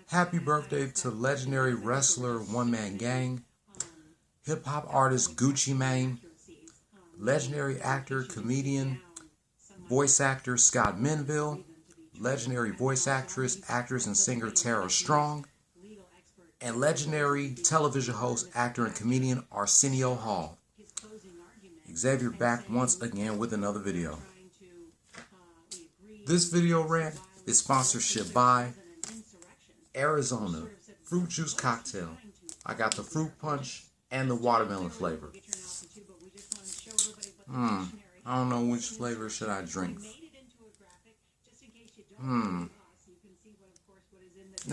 Happy birthday to legendary wrestler One Man Gang, hip-hop artist Gucci Mane, legendary actor, comedian, voice actor Scott Menville, legendary voice actress and singer Tara Strong, and legendary television host, actor, and comedian Arsenio Hall. Xavier back once again with another video. This video rant is sponsorship by Arizona Fruit Juice Cocktail. I got the fruit punch and the watermelon flavor. I don't know which flavor should I drink. No,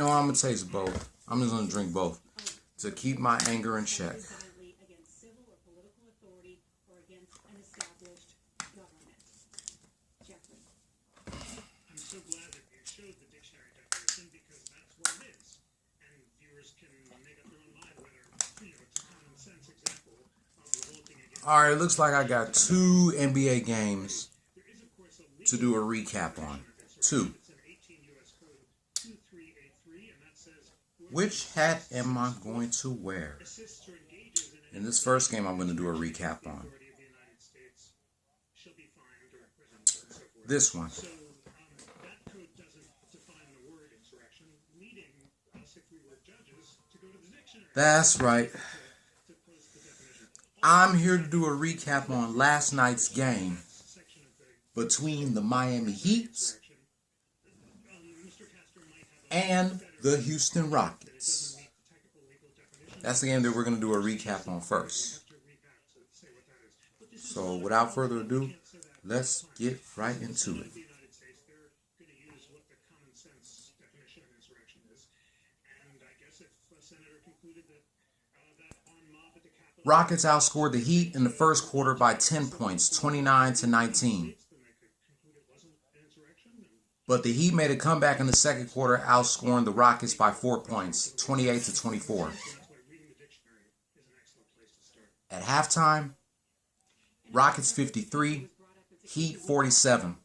I'm going to taste both. I'm just going to drink both to keep my anger in check. I'm so glad that you showed the dictionary definition because that's what it is. And viewers can make up their own mind whether, it's a common sense example of revolting against. Alright, it looks like I got 2 NBA games to do a recap on. 2. Which hat am I going to wear? In this first game, I'm going to do a recap on. This one. That's right. I'm here to do a recap on last night's game between the Miami Heat and the Houston Rockets. That's the game that we're going to do a recap on first. So without further ado, let's get right into it. Rockets outscored the Heat in the first quarter by 10 points, 29-19. But the Heat made a comeback in the second quarter, outscoring the Rockets by 4 points, 28-24. At halftime, Rockets 53, Heat 47.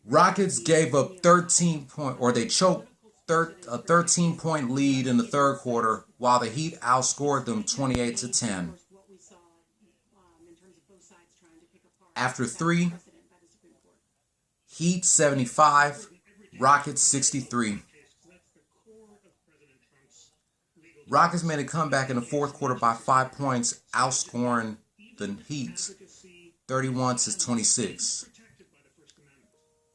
Rockets gave up 13 points, or they choked a 13-point lead in the third quarter, while the Heat outscored them 28-10. After 3, Heat 75, Rockets 63. Rockets made a comeback in the fourth quarter by 5 points, outscoring the Heat 31-26.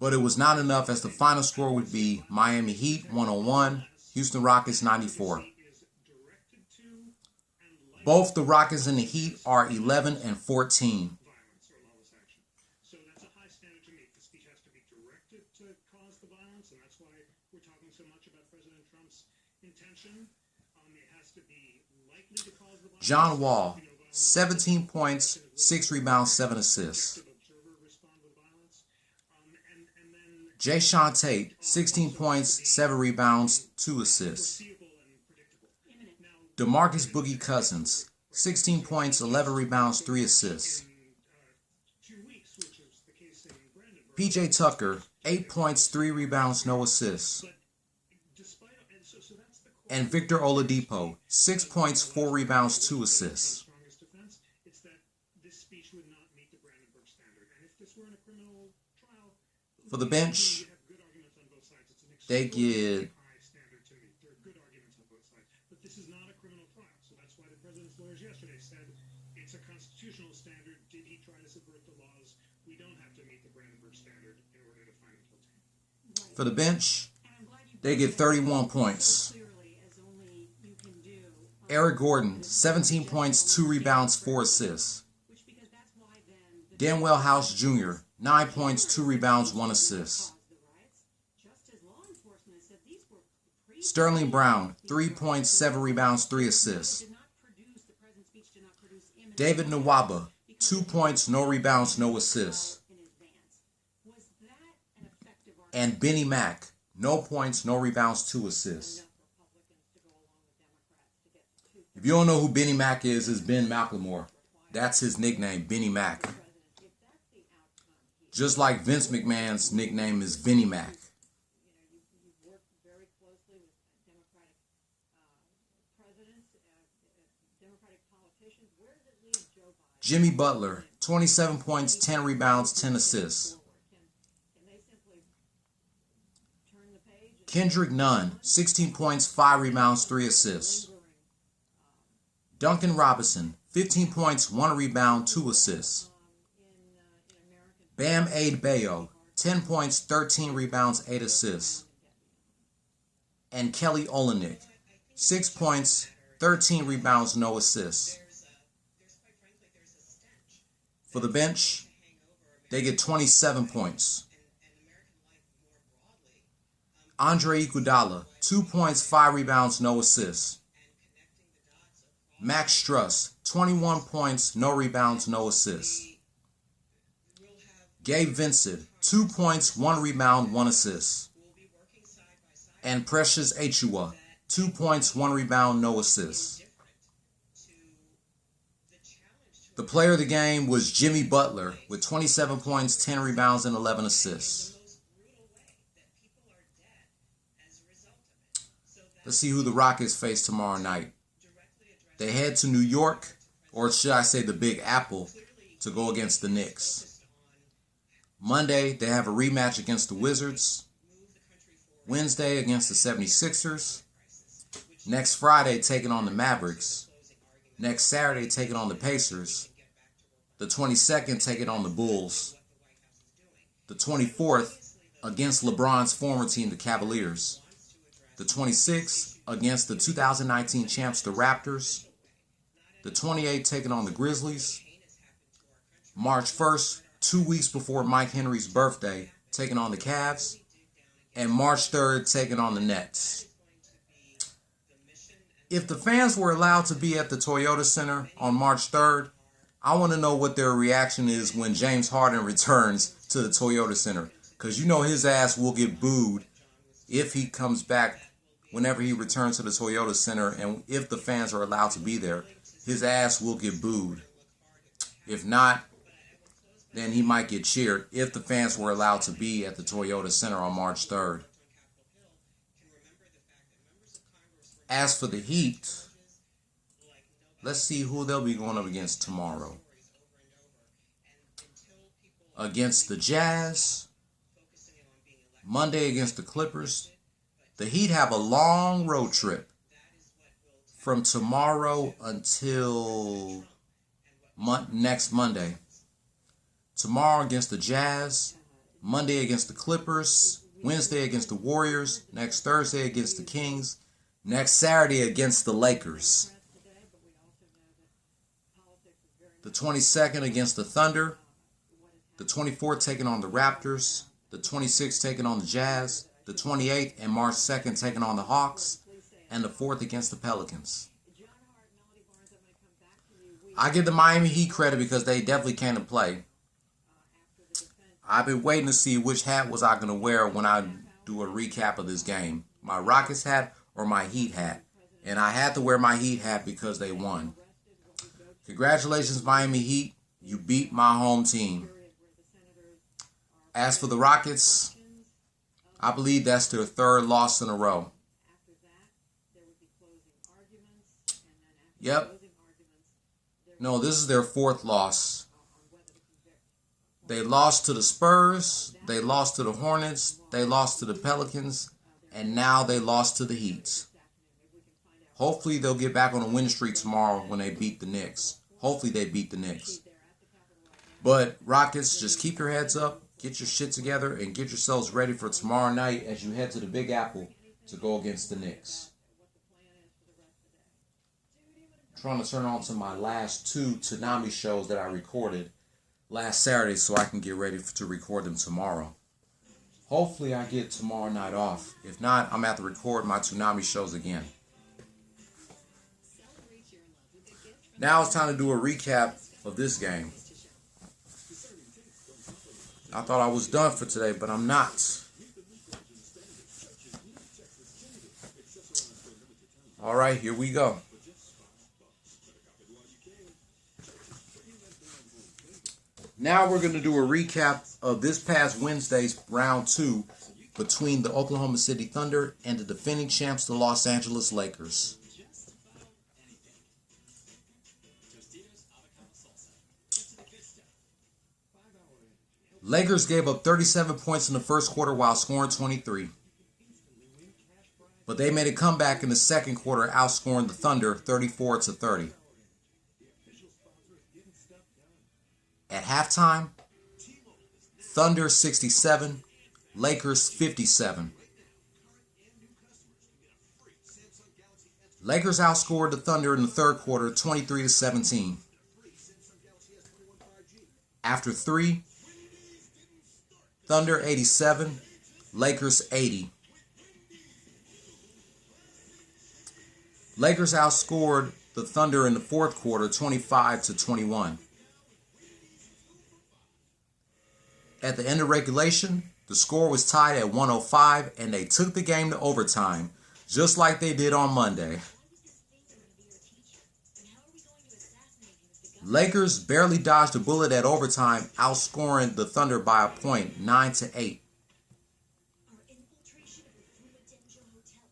But it was not enough, as the final score would be Miami Heat 101, Houston Rockets 94. Both the Rockets and the Heat are 11-14. John Wall, 17 points, 6 rebounds, 7 assists. Jae'Sean Tate, 16 points, 7 rebounds, 2 assists. DeMarcus Boogie Cousins, 16 points, 11 rebounds, 3 assists. PJ Tucker, 8 points, 3 rebounds, no assists. And Victor Oladipo, 6 points, 4 rebounds, 2 assists. For the bench, they get For the bench, they get 31 points. Eric Gordon, 17 points, 2 rebounds, 4 assists. Danuel House Jr., 9 points, 2 rebounds, 1 assist. Sterling Brown, 3 points, 7 rebounds, 3 assists. David Nwaba, 2 points, no rebounds, no assists. And Benny Mack, no points, no rebounds, 2 assists. If you don't know who Benny Mack is, it's Ben McLemore. That's his nickname, Benny Mack. Just like Vince McMahon's nickname is Vinnie Mac. You've worked very closely with Democratic presidents, Democratic politicians. Where does it leave Joe Biden? Jimmy Butler, 27 points, 10 rebounds, 10 assists. Can they simply turn the page? Kendrick Nunn, 16 points, 5 rebounds, 3 assists. Duncan Robinson, 15 points, 1 rebound, 2 assists. Bam Adebayo, 10 points, 13 rebounds, 8 assists. And Kelly Olynyk, 6 points, 13 rebounds, no assists. For the bench, they get 27 points. Andre Iguodala, 2 points, 5 rebounds, no assists. Max Struss, 21 points, no rebounds, no assists. Gabe Vincent, 2 points, 1 rebound, 1 assist. And Precious Achiuwa, 2 points, 1 rebound, no assists. The player of the game was Jimmy Butler with 27 points, 10 rebounds, and 11 assists. Let's see who the Rockets face tomorrow night. They head to New York, or should I say the Big Apple, to go against the Knicks. Monday, they have a rematch against the Wizards. Wednesday, against the 76ers. Next Friday, taking on the Mavericks. Next Saturday, taking on the Pacers. The 22nd, taking on the Bulls. The 24th, against LeBron's former team, the Cavaliers. The 26th, against the 2019 champs, the Raptors. The 28th, taking on the Grizzlies. March 1st, 2 weeks before Mike Henry's birthday, taking on the Cavs. And March 3rd, taking on the Nets. If the fans were allowed to be at the Toyota Center on March 3rd, I want to know what their reaction is when James Harden returns to the Toyota Center. Because you know his ass will get booed if he comes back whenever he returns to the Toyota Center. And if the fans are allowed to be there, his ass will get booed. If not, then he might get cheered if the fans were allowed to be at the Toyota Center on March 3rd. As for the Heat, let's see who they'll be going up against tomorrow. Against the Jazz, Monday against the Clippers. The Heat have a long road trip from tomorrow until next Monday. Tomorrow against the Jazz, Monday against the Clippers, Wednesday against the Warriors, next Thursday against the Kings, next Saturday against the Lakers. The 22nd against the Thunder, the 24th taking on the Raptors, the 26th taking on the Jazz, the 28th and March 2nd taking on the Hawks, and the 4th against the Pelicans. I give the Miami Heat credit because they definitely came to play. I've been waiting to see which hat was I going to wear when I do a recap of this game. My Rockets hat or my Heat hat. And I had to wear my Heat hat because they won. Congratulations, Miami Heat. You beat my home team. As for the Rockets, I believe that's their 3rd loss in a row. Yep. No, this is their 4th loss. They lost to the Spurs, they lost to the Hornets, they lost to the Pelicans, and now they lost to the Heat. Hopefully they'll get back on a winning streak tomorrow when they beat the Knicks. Hopefully they beat the Knicks. But Rockets, just keep your heads up, get your shit together, and get yourselves ready for tomorrow night as you head to the Big Apple to go against the Knicks. I'm trying to turn on to my last 2 Toonami shows that I recorded last Saturday so I can get ready to record them tomorrow. Hopefully I get tomorrow night off. If not, I'm going to have to record my Toonami shows again. Now it's time to do a recap of this game. I thought I was done for today, but I'm not. Alright, here we go. Now we're going to do a recap of this past Wednesday's round 2 between the Oklahoma City Thunder and the defending champs, the Los Angeles Lakers. Lakers gave up 37 points in the first quarter while scoring 23. But they made a comeback in the second quarter, outscoring the Thunder 34-30. At halftime, Thunder 67, Lakers 57. Lakers outscored the Thunder in the third quarter 23-17. After 3, Thunder 87, Lakers 80. Lakers outscored the Thunder in the fourth quarter 25-21. At the end of regulation, the score was tied at 105, and they took the game to overtime, just like they did on Monday. Lakers barely dodged a bullet at overtime, outscoring the Thunder by a point, 9-8.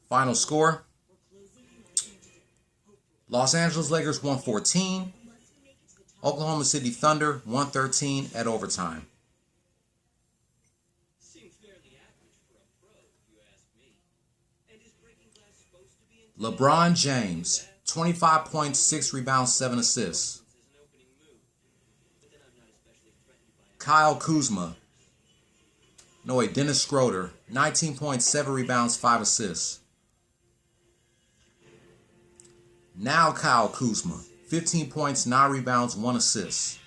Final score: Los Angeles Lakers 114, Oklahoma City Thunder 113 at overtime. LeBron James, 25 points, 6 rebounds, 7 assists. Dennis Schroeder, 19 points, 7 rebounds, 5 assists. Now Kyle Kuzma, 15 points, 9 rebounds, 1 assist.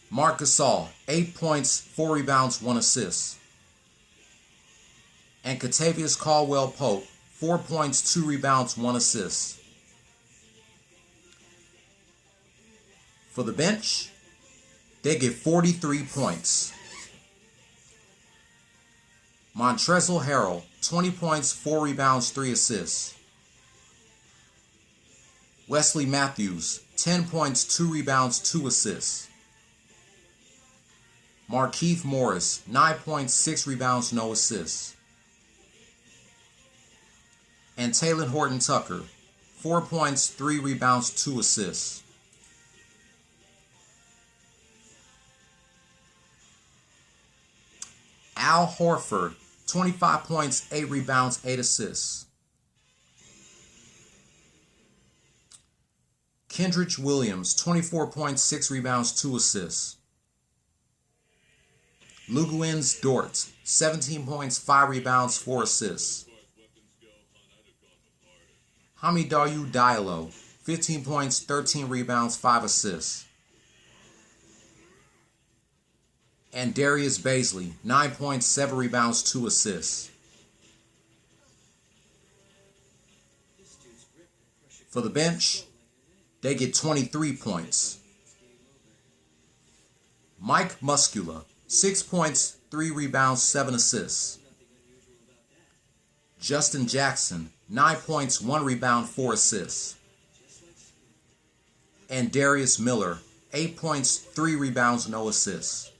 Marc Gasol, 8 points, 4 rebounds, 1 assist. And Kentavious Caldwell-Pope, 4 points, 2 rebounds, 1 assist. For the bench, they get 43 points. Montrezl Harrell, 20 points, 4 rebounds, 3 assists. Wesley Matthews, 10 points, 2 rebounds, 2 assists. Markieff Morris, 9 points, 6 rebounds, no assists. And Talen Horton-Tucker, 4 points, 3 rebounds, 2 assists. Al Horford, 25 points, 8 rebounds, 8 assists. Kendrick Williams, 24 points, 6 rebounds, 2 assists. Luguentz Dort, 17 points, 5 rebounds, 4 assists. Hamidou Diallo, 15 points, 13 rebounds, 5 assists. And Darius Bazley, 9 points, 7 rebounds, 2 assists. For the bench, they get 23 points. Mike Muscala, 6 points, 3 rebounds, 7 assists. Justin Jackson, 9 points, 1 rebound, 4 assists. And Darius Miller, 8 points, 3 rebounds, no assists.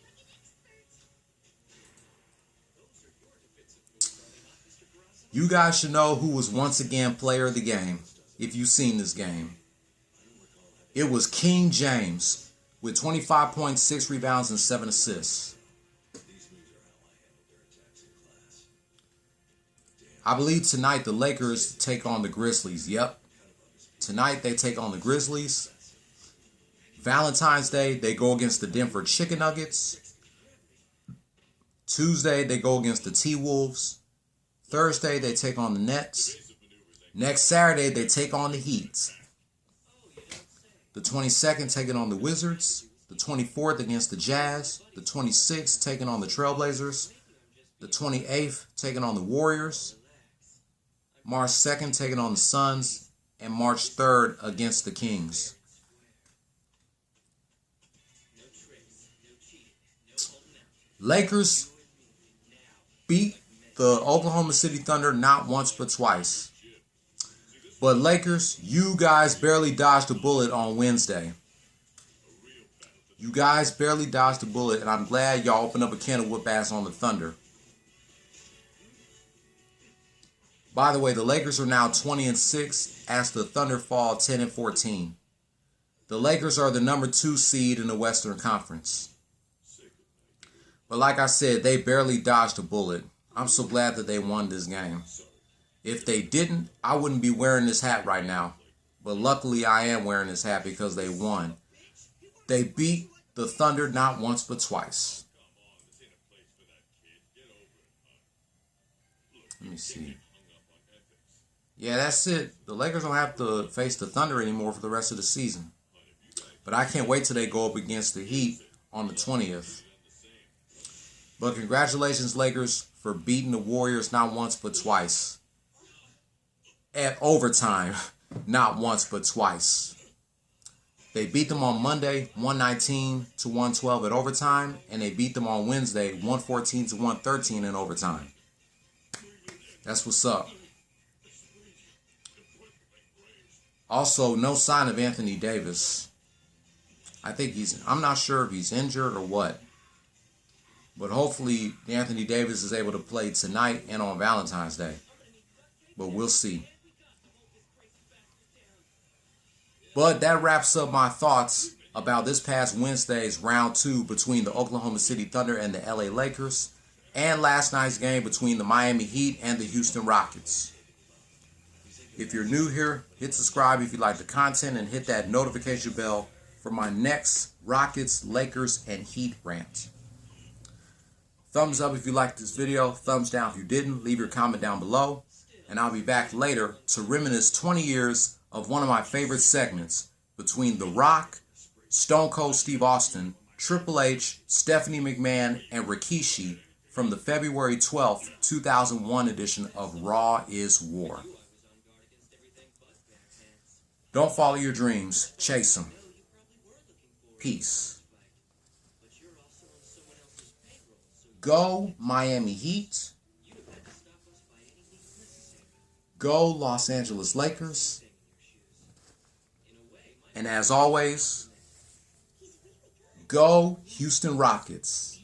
You guys should know who was once again player of the game, if you've seen this game. It was King James with 25 points, 6 rebounds, and 7 assists. I believe tonight the Lakers take on the Grizzlies. Yep. Tonight they take on the Grizzlies. Valentine's Day, they go against the Denver Chicken Nuggets. Tuesday, they go against the T-Wolves. Thursday, they take on the Nets. Next Saturday, they take on the Heat. The 22nd, taking on the Wizards. The 24th, against the Jazz. The 26th, taking on the Trailblazers. The 28th, taking on the Warriors. March 2nd, taking on the Suns. And March 3rd, against the Kings. Lakers beat the Oklahoma City Thunder not once but twice. But Lakers, you guys barely dodged a bullet on Wednesday. You guys barely dodged a bullet, and I'm glad y'all opened up a can of whoop ass on the Thunder. By the way, the Lakers are now 20-6 as the Thunder fall 10-14. The Lakers are the number 2 seed in the Western Conference. But like I said, they barely dodged a bullet. I'm so glad that they won this game. If they didn't, I wouldn't be wearing this hat right now. But luckily I am wearing this hat because they won. They beat the Thunder not once but twice. Let me see. Yeah, that's it. The Lakers don't have to face the Thunder anymore for the rest of the season. But I can't wait till they go up against the Heat on the 20th. But congratulations, Lakers, for beating the Warriors not once but twice. At overtime, not once but twice. They beat them on Monday, 119-112 at overtime, and they beat them on Wednesday, 114-113 in overtime. That's what's up. Also, no sign of Anthony Davis. I'm not sure if he's injured or what. But hopefully Anthony Davis is able to play tonight and on Valentine's Day. But we'll see. But that wraps up my thoughts about this past Wednesday's round 2 between the Oklahoma City Thunder and the LA Lakers, and last night's game between the Miami Heat and the Houston Rockets. If you're new here, hit subscribe if you like the content and hit that notification bell for my next Rockets, Lakers, and Heat rant. Thumbs up if you liked this video, thumbs down if you didn't, leave your comment down below, and I'll be back later to reminisce 20 years of one of my favorite segments between The Rock, Stone Cold Steve Austin, Triple H, Stephanie McMahon, and Rikishi from the February 12th, 2001 edition of Raw is War. Don't follow your dreams, chase them. Peace. Go Miami Heat. Go Los Angeles Lakers. And as always, go Houston Rockets.